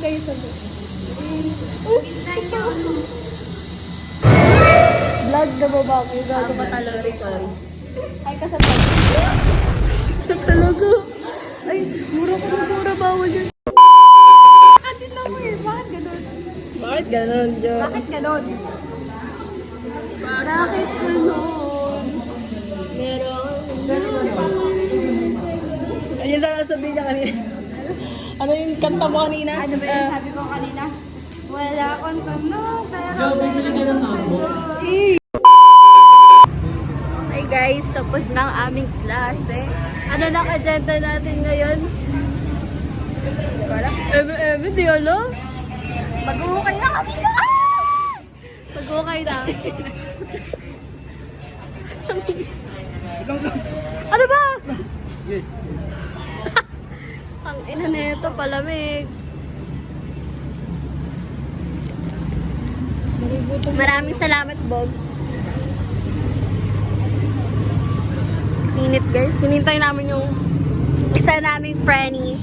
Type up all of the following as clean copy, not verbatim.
kayo sa book. Vlog na babae. Gago ka talaga. Ay, kasama. Talaga. Ay, mura ko na mura. Bawal yun. Atin na mo eh. Bakit ganon? Bakit ganon, Jo? Bakit ganon? Bakit ganon? Meron. Ayun sana sabihin niya kanina. Ano yung kanta mo kanina? Ano ba yung sabi ko kanina? Wala akong tanong, pero... Jo, bibili ka ng ako. Hey guys, tapos na ang aming klase. Ano na ang agenda natin ngayon? Di alam. Mag-uukay na kanina! Mag-ukay na. Ano ba? Ang ina nito, palamig. Maraming salamat, Bogs. Init, guys. Hinintay namin yung isa naming Franny.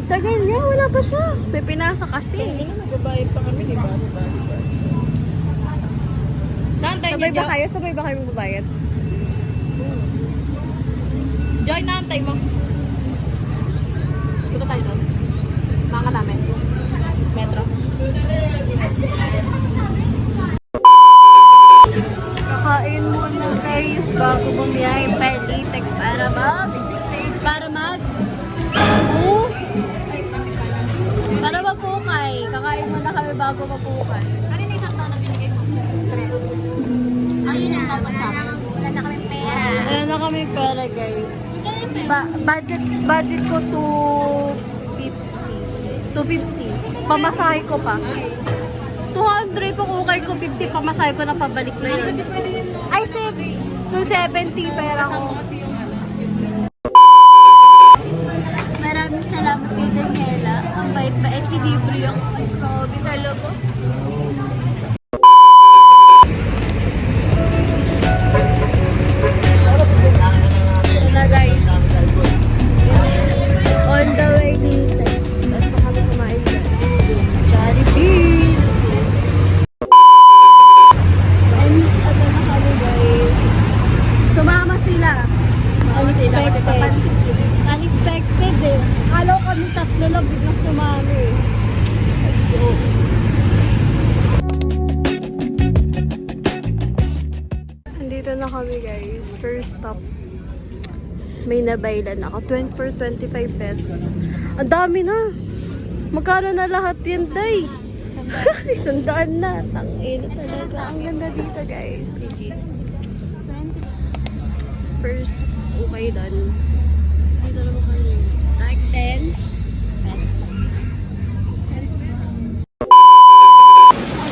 Tagal niya, wala pa siya. Pipinasa kasi. Hindi na nagbabayad pa kami, di ba? Sabay ba kayo? Sabay ba kayo magbabayad? Joy, naantay mo. Kita tayo doon. Mga namin. Metro. Kakain muna guys bago bumiyahe Pelitex para magpukay. Kakain muna kami bago magpukay. Kanina isang taon na binigay mo? Stress. Ayun na, dapat sa amin. Wala na kami pera. Ayan na kami pera guys. Budget ko 250. Pamasahe ko pa. 200 kung ukay ko, 50 pamasahe ko na pabalik na yun. Kasi pwede yun, no? Ay, 270 pera ko. Kasi yung ano. Maraming salamat kay Daniela. Ang bait-bait, libre ako. Ay, grabe talaga. Ito na guys. On the way dito. Basta kami kumain dyan. Jollibee! And ito na kami guys. Sumama sila. Unexpected eh. Kala ko kami tatlo lang biglang sumami eh. Andito na kami guys. First stop. May nabaylan ako. 20 for 25 pesos. Ang dami na. Magkano na lahat yan, day? Sandaan na. Tangina talaga. Ang ganda dito guys. Legit. First, okay done. Dito naman kami. Like 10.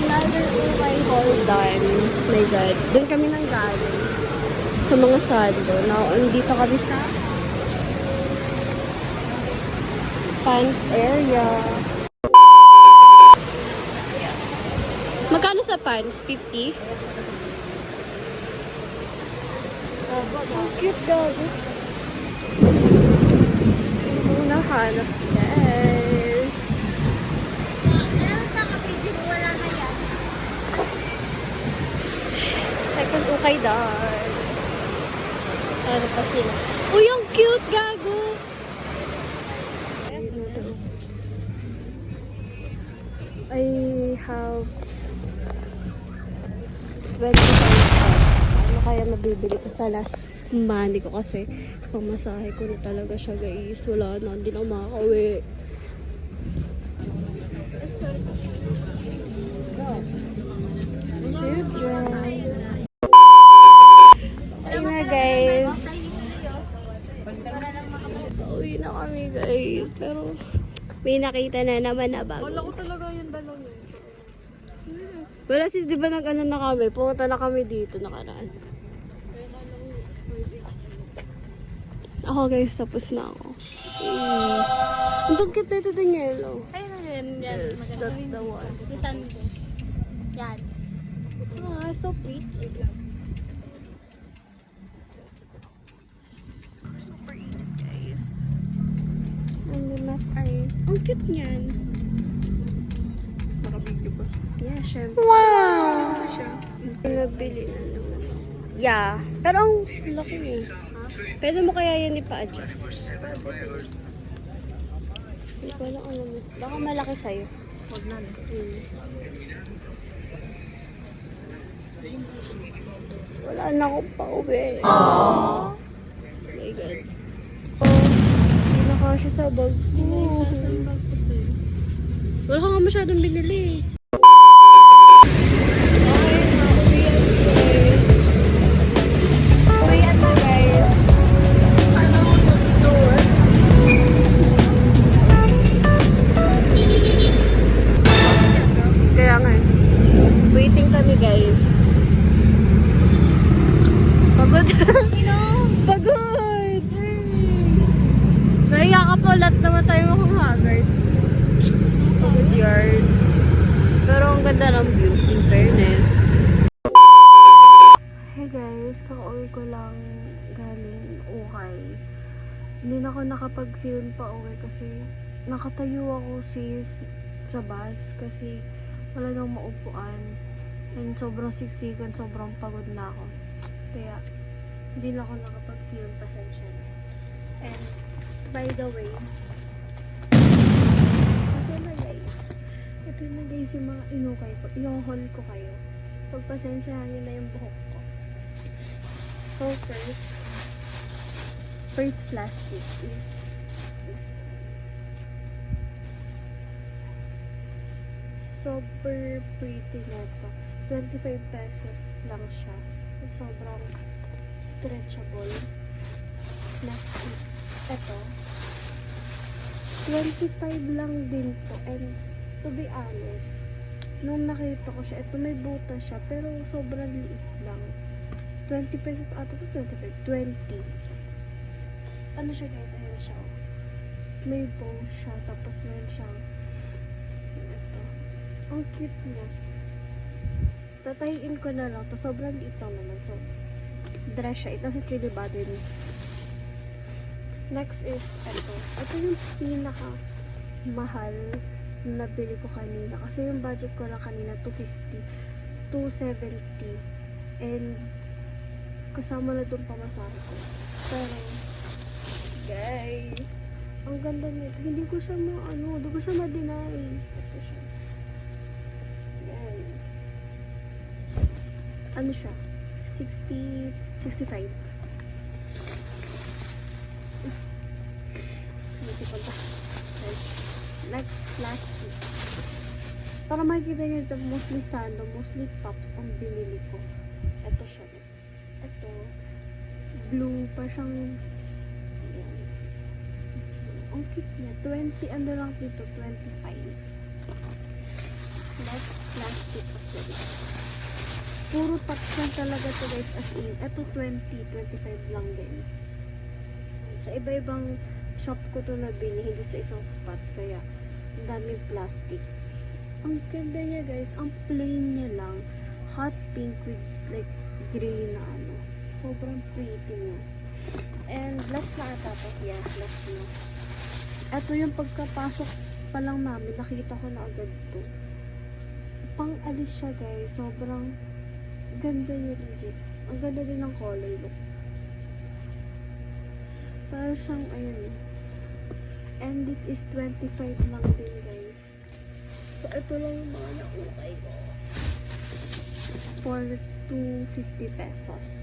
Another okay haul done. My God. Doon kami nang galing. Sa mga sando. Now, dito kami sa pants area. Magkano sa pants? 50? Ang cute gabi. Muna hanap. Yes. Ano sa kapidyo mo? Wala na yan. Second ukay dahil. Ano pa sila? Uy, ang cute gago! I have 25 ano kaya mabibili ko sa last money ko kasi pamasahe ko na talaga siya guys. Wala na, hindi na makakauwi. Children. Ayun na guys. Uwi na kami guys. Pero may nakita na naman na bago. Wala ko talaga yung dalawang yun. Wala sis, di ba nag-ano na kami? Pumunta na kami dito nakaraan. Ako guys, tapos na ako. Ang cute na ito din yellow. Ayun na yun. Yes, that's the one. Isan. Yan. Ah, so pretty. Super init guys. cute niyan. Naka-video pa. Yeah, syempre. Wow! Siya. Nabili na naman. Yeah. Pero ang laki eh. Pwede mo kaya yan ipa-adjust? Hindi ko lang alam. Baka malaki sa'yo. Huwag na. Wala na akong pauwi. Oh my God. Hindi na kasya sa bag ko. Wala ka nga masyadong binili. Uwian na guys. Kaya nga. Waiting kami guys. Pagod. Pagod. Naiya ka po. Lahat naman tayo makakagard. Pagod yard. Pero ang ganda ng view. In fairness. Hey guys. Kakauwi ko lang galing Ukay. Hindi na ako nakapag-film pa uwi kasi nakatayo ako sa bus kasi wala nang maupuan. And sobrang siksikan. Sobrang pagod na ako. Kaya, hindi na ako nakapag-film, pasensya na. And, by the way, ito na guys yung mga inukay ko. I-haul ko kayo. Pagpasensyahan nyo na yung buhok ko. So, first plastic is this one. Super pretty na ito. 25 pesos lang siya. Sobrang stretchable. Next is ito. 25 lang din to. And to be honest, nung nakita ko siya, ito may butas siya, pero sobrang liit lang. 20 pesos ata to, 25, 20. Ano siya guys? Ayan siya. May bow siya, tapos meron siyang ito. Ang cute niya. Tatahiin ko na lang to. Sobrang liit lang naman. So, dress siya. Ito si Chili Bother me. Next is ito. Ito yung pinaka mahal na nabili ko kanina. Kasi yung budget ko lang kanina 250, 270. And kasama na dun pamasahe ko. Pero guys, ang ganda nito. Hindi ko siya hindi ko siya ma-deny. Ito siya. Guys. Ano siya? 65. Next, plastic. Para makikita nyo ito, mostly sando, mostly tops ang binili ko. Ito siya. Ito. Blue pa siyang yan. Ang cute niya. 20, ano lang dito? 25. Next, plastic actually. Puro tops lang talaga to guys, as in. Ito 20, 25 lang din. Sa iba-ibang shop ko to nabili, hindi sa isang spot. Kaya, ang daming plastic. Ang ganda niya guys, ang plain niya lang. Hot pink with like gray na ano. Sobrang pretty niya. And last na ata to. Yeah, last na. Ito yung pagkapasok pa lang namin, nakita ko na agad to. Pang alis siya guys, sobrang ganda niya legit. Ang ganda din ng color look. Parang siyang ayun eh. And this is 25 lang din guys. So ito lang yung mga naukay ko. For 250 pesos.